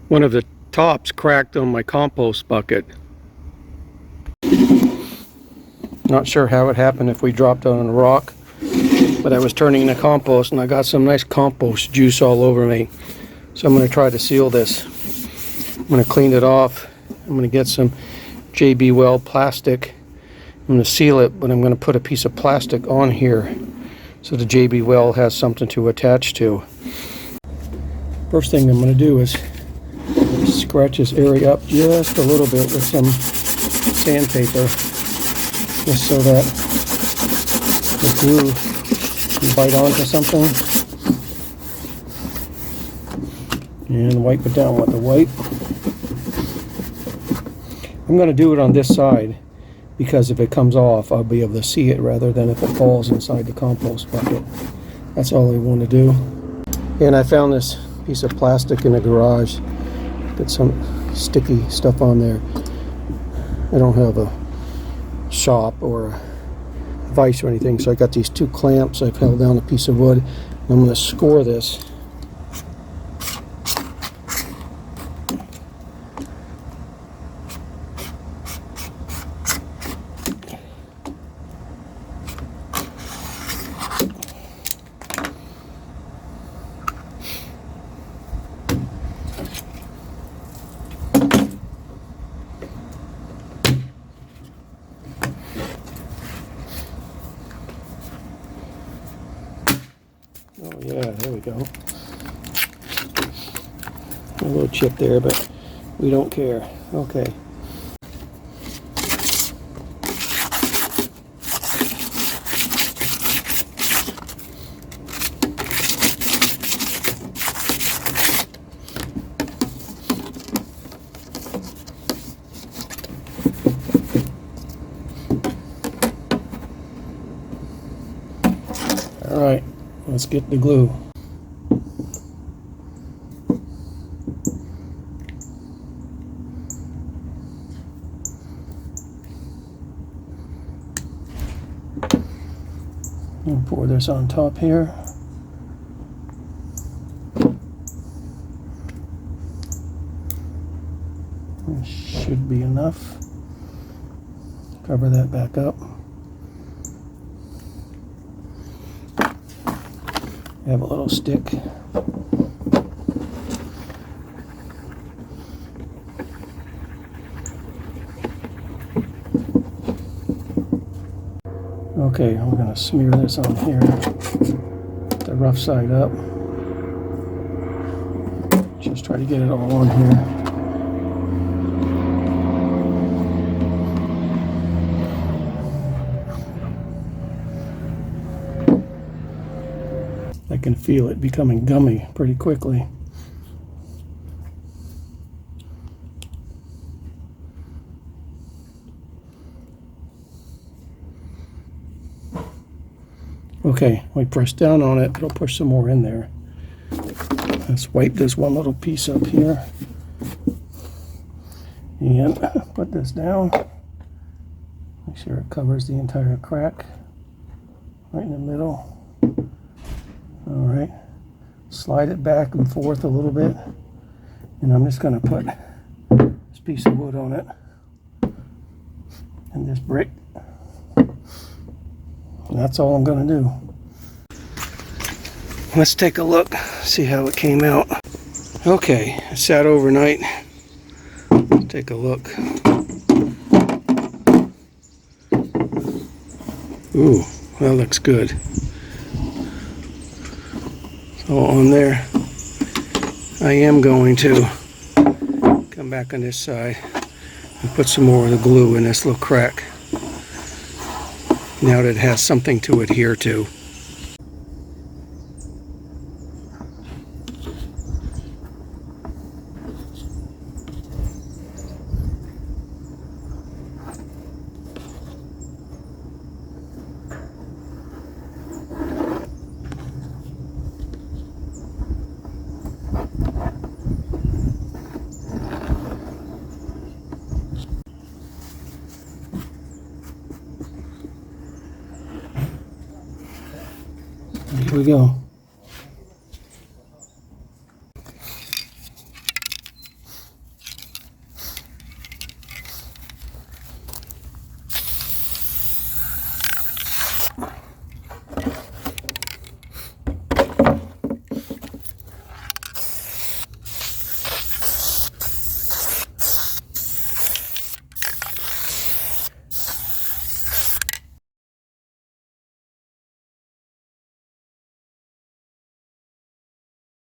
One of the tops cracked on my compost bucket. Not sure how it happened, if we dropped it on a rock, but I was turning the compost and I got some nice compost juice all over me. So I'm going to try to seal this. I'm going to clean it off. I'm going to get some JB Well plastic. I'm going to seal it, but I'm going to put a piece of plastic on here so the JB Well has something to attach to. First thing I'm going to do is scratch this area up just a little bit with some sandpaper, just so that the glue can bite onto something. And wipe it down with the wipe. I'm going to do it on this side because if it comes off, I'll be able to see it rather than if it falls inside the compost bucket. That's all I want to do. And I found this piece of plastic in the garage. Got some sticky stuff on there. I don't have a shop or a vise or anything, so I got these two clamps. I've held down a piece of wood. I'm going to score this. Oh yeah, there we go. A little chip there, but we don't care. Okay. All right. Let's get the glue. And pour this on top here. It should be enough. Cover that back up. I have a little stick. Okay, I'm going to smear this on here, the rough side up. Just try to get it all on here. I can feel it becoming gummy pretty quickly. Okay, we press down on it, it'll push some more in there. Let's wipe this one little piece up here. And put this down. Make sure it covers the entire crack. Right in the middle. Alright, slide it back and forth a little bit, and I'm just going to put this piece of wood on it, and this brick, and that's all I'm going to do. Let's take a look, see how it came out. Okay, it sat overnight. Let's take a look. Ooh, that looks good. So on there, I am going to come back on this side and put some more of the glue in this little crack. Now that it has something to adhere to. Here we go.